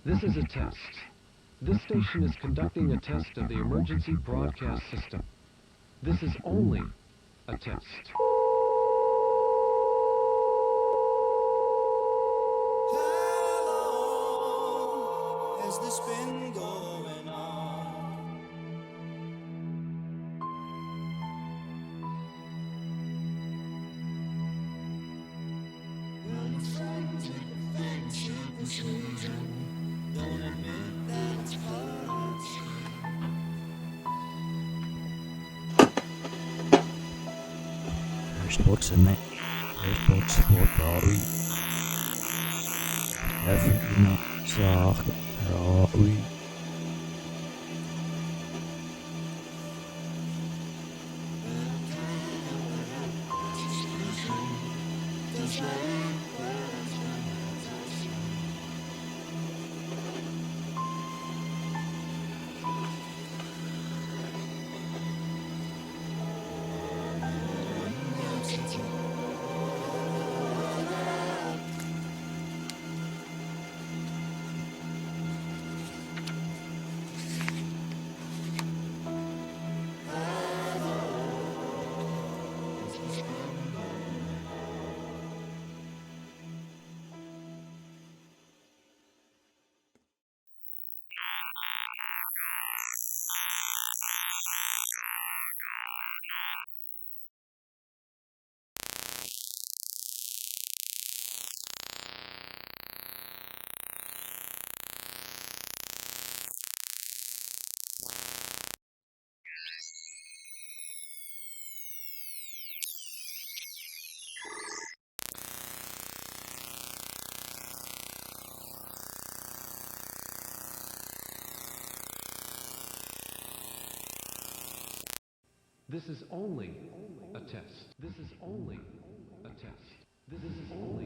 This is a test. This station is conducting a test of the emergency broadcast system. This is only a test. How long has this been going on? Well, the friends with the friendship decision don't admit that it's hard. Sports and that. Sports Rory. Even Zag Rory. This is only a test. This is only a test. This is only